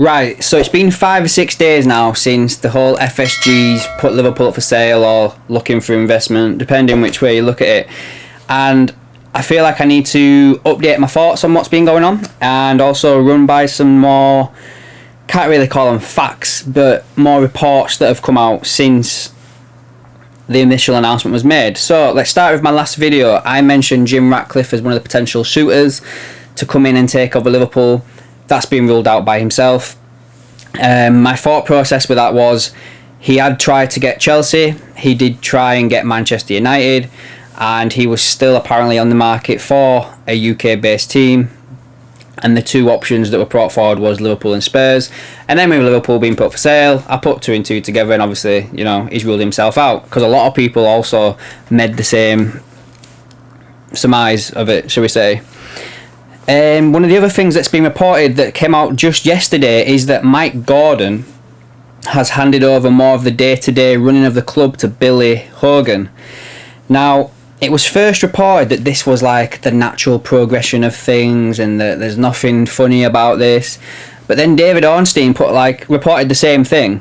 Right, so it's been 5 or 6 days now since the whole FSG's put Liverpool up for sale or looking for investment, depending which way you look at it. And I feel like I need to update my thoughts on what's been going on and also run by some more, can't really call them facts, but more reports that have come out since the initial announcement was made. So let's start with my last video. I mentioned Jim Ratcliffe as one of the potential suitors to come in and take over Liverpool. That's been ruled out by himself. My thought process with that was he had tried to get Chelsea, he did try and get Manchester United, and he was still apparently on the market for a UK based team, and the two options that were brought forward was Liverpool and Spurs. And then with Liverpool being put for sale, I put two and two together, and obviously, you know, he's ruled himself out, because a lot of people also made the same surmise of it, shall we say. One of the other things that's been reported that came out just yesterday is that Mike Gordon has handed over more of the day-to-day running of the club to Billy Hogan. Now, it was first reported that this was like the natural progression of things and that there's nothing funny about this. But then David Ornstein reported the same thing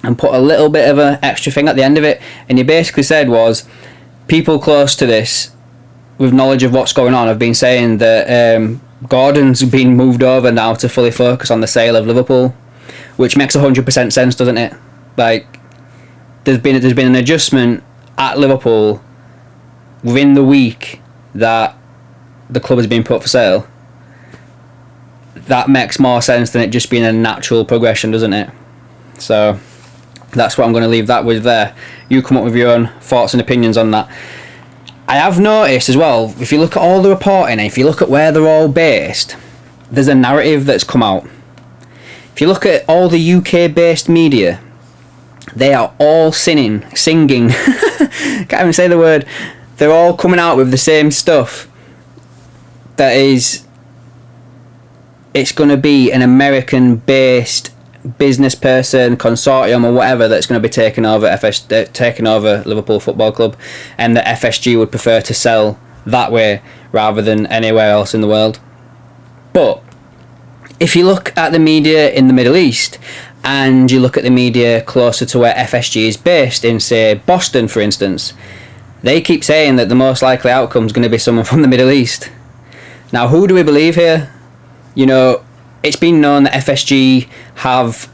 and put a little bit of an extra thing at the end of it. And he basically said was, people close to this with knowledge of what's going on have been saying that Gordon's been moved over now to fully focus on the sale of Liverpool, which makes 100% sense, doesn't it? Like, there's been an adjustment at Liverpool within the week that the club has been put for sale. That makes more sense than it just being a natural progression, doesn't it? So that's what I'm going to leave that with there. You come up with your own thoughts and opinions on that. I have noticed as well, if you look at all the reporting and if you look at where they're all based, there's a narrative that's come out. If you look at all the UK based media, they are all singing can't even say the word, they're all coming out with the same stuff. That is, it's going to be an American based business person, consortium or whatever that's going to be taking over Liverpool Football Club, and the FSG would prefer to sell that way rather than anywhere else in the world. But if you look at the media in the Middle East and you look at the media closer to where FSG is based, in say Boston for instance, they keep saying that the most likely outcome is going to be someone from the Middle East. Now, who do we believe here? You know, it's been known that FSG have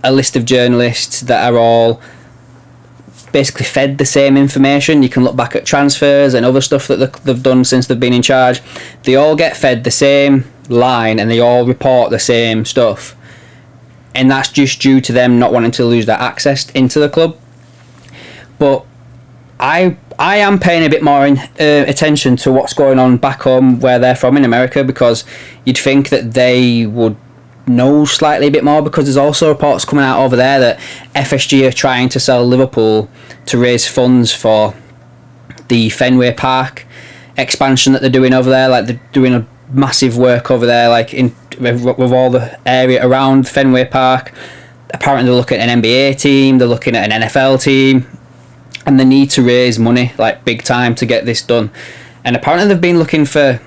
a list of journalists that are all basically fed the same information. You can look back at transfers and other stuff that they've done since they've been in charge. They all get fed the same line and they all report the same stuff. And that's just due to them not wanting to lose their access into the club. But I am paying a bit more attention to what's going on back home where they're from in America, because you'd think that they would know slightly a bit more, because there's also reports coming out over there that FSG are trying to sell Liverpool to raise funds for the Fenway Park expansion that they're doing over there. Like, they're doing a massive work over there, like with all the area around Fenway Park. Apparently they're looking at an NBA team, they're looking at an NFL team, and they need to raise money like big time to get this done. And apparently they've been looking for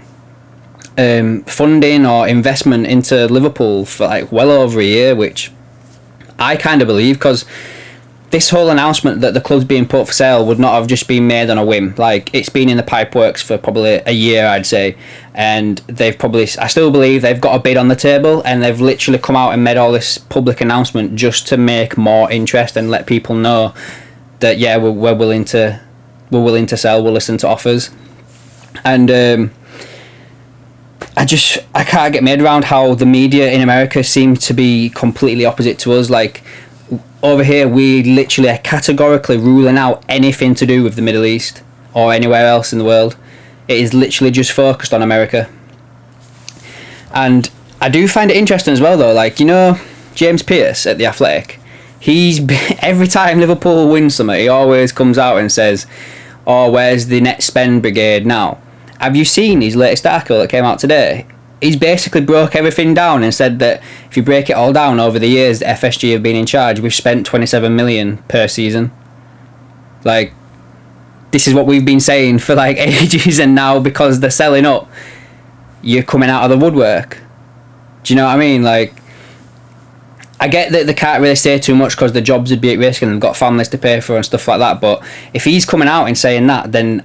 funding or investment into Liverpool for like well over a year, which I kind of believe, because this whole announcement that the club's being put for sale would not have just been made on a whim. Like, it's been in the pipeworks for probably a year, I'd say, and they've probably, I still believe they've got a bid on the table, and they've literally come out and made all this public announcement just to make more interest and let people know that, yeah, we're willing to sell, we'll listen to offers. And I can't get my head around how the media in America seem to be completely opposite to us. Like, over here we literally are categorically ruling out anything to do with the Middle East or anywhere else in the world. It is literally just focused on America. And I do find it interesting as well though, like, you know, James Pearce at The Athletic, every time Liverpool wins something, he always comes out and says, oh, where's the net spend brigade now? Have you seen his latest article that came out today? He's basically broke everything down and said that if you break it all down over the years that FSG have been in charge, we've spent 27 million per season. Like, this is what we've been saying for like ages, and now because they're selling up, you're coming out of the woodwork. Do you know what I mean? Like, I get that they can't really say too much because the jobs would be at risk and they've got families to pay for and stuff like that. But if he's coming out and saying that, then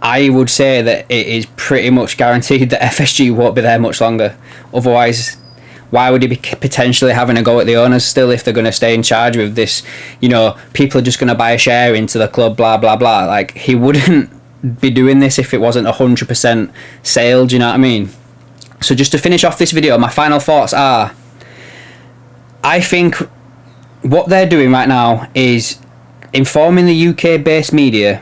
I would say that it is pretty much guaranteed that FSG won't be there much longer. Otherwise, why would he be potentially having a go at the owners still if they're going to stay in charge with this? You know, people are just going to buy a share into the club, blah, blah, blah. Like, he wouldn't be doing this if it wasn't 100% sale, do you know what I mean? So just to finish off this video, my final thoughts are, I think what they're doing right now is informing the UK-based media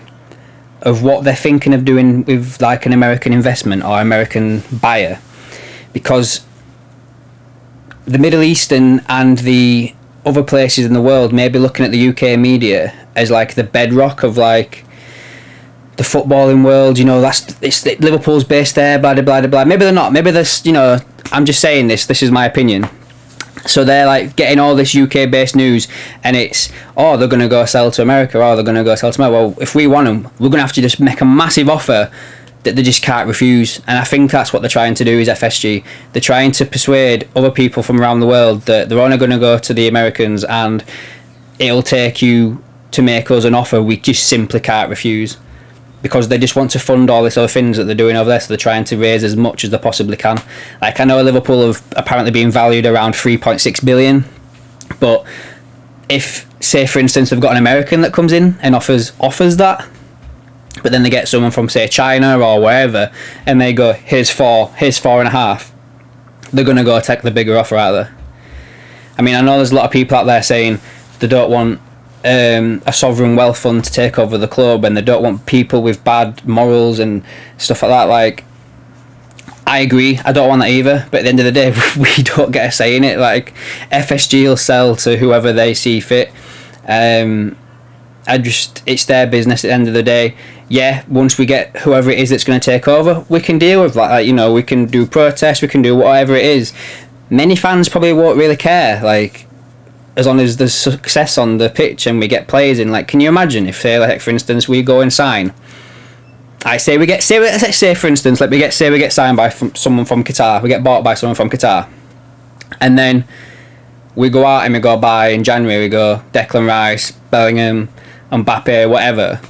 of what they're thinking of doing with like an American investment or American buyer, because the Middle East and the other places in the world may be looking at the UK media as like the bedrock of like the footballing world. You know, it's Liverpool's based there, blah, blah, blah, blah. Maybe they're not. Maybe there's, you know, I'm just saying this is my opinion. So they're like getting all this UK based news and it's, oh, they're going to go sell to America, or they're going to go sell to America. Well, if we want them, we're going to have to just make a massive offer that they just can't refuse. And I think that's what they're trying to do is FSG. They're trying to persuade other people from around the world that they're only going to go to the Americans and it'll take you to make us an offer we just simply can't refuse. Because they just want to fund all this other things that they're doing over there, so they're trying to raise as much as they possibly can. Like, I know Liverpool have apparently been valued around 3.6 billion, but if, say for instance, they've got an American that comes in and offers that, but then they get someone from, say, China or wherever, and they go, here's 4.5, they're going to go take the bigger offer out there. I mean, I know there's a lot of people out there saying they don't want a sovereign wealth fund to take over the club, and they don't want people with bad morals and stuff like that. Like, I agree, I don't want that either, but at the end of the day, we don't get a say in it. Like, FSG will sell to whoever they see fit. It's their business at the end of the day. Yeah, once we get whoever it is that's going to take over, we can deal with that. Like, you know, we can do protests, we can do whatever it is. Many fans probably won't really care, like, as long as there's success on the pitch and we get players in. Like, can you imagine if, say, like, for instance, we go and sign, say we get signed by someone from Qatar, we get bought by someone from Qatar, and then we go out and we go buy in January, we go Declan Rice, Bellingham, Mbappe, whatever.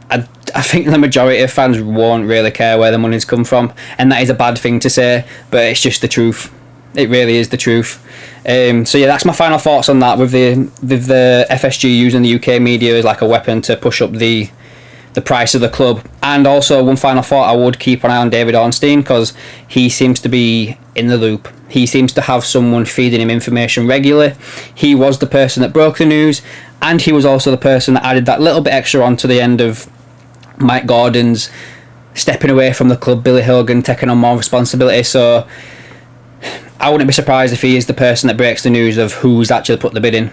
I think the majority of fans won't really care where the money's come from, and that is a bad thing to say, but it's just the truth. It really is the truth. So yeah, that's my final thoughts on that, with the FSG using the UK media as like a weapon to push up the price of the club. And also, one final thought, I would keep an eye on David Ornstein, because he seems to be in the loop. He seems to have someone feeding him information regularly. He was the person that broke the news, and he was also the person that added that little bit extra on to the end of Mike Gordon's stepping away from the club, Billy Hogan taking on more responsibility. So I wouldn't be surprised if he is the person that breaks the news of who's actually put the bid in.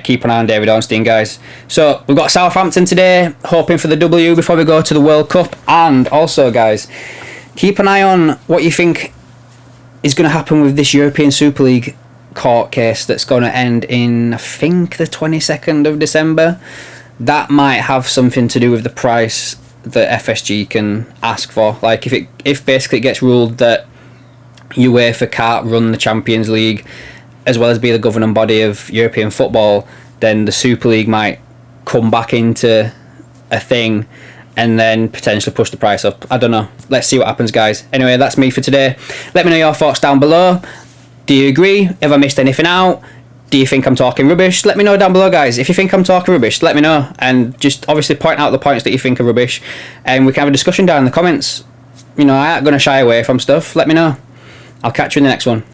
Keep an eye on David Ornstein, guys. So we've got Southampton today, hoping for the W before we go to the World Cup. And also, guys, keep an eye on what you think is going to happen with this European Super League court case that's going to end in, I think, the 22nd of December. That might have something to do with the price that FSG can ask for. Like, if basically it gets ruled that UEFA can't run the Champions League as well as be the governing body of European football, then the Super League might come back into a thing and then potentially push the price up. I don't know. Let's see what happens, guys. Anyway, that's me for today. Let me know your thoughts down below. Do you agree? Have I missed anything out? Do you think I'm talking rubbish? Let me know down below, guys. If you think I'm talking rubbish, let me know. And just obviously point out the points that you think are rubbish. And we can have a discussion down in the comments. You know, I ain't going to shy away from stuff. Let me know. I'll catch you in the next one.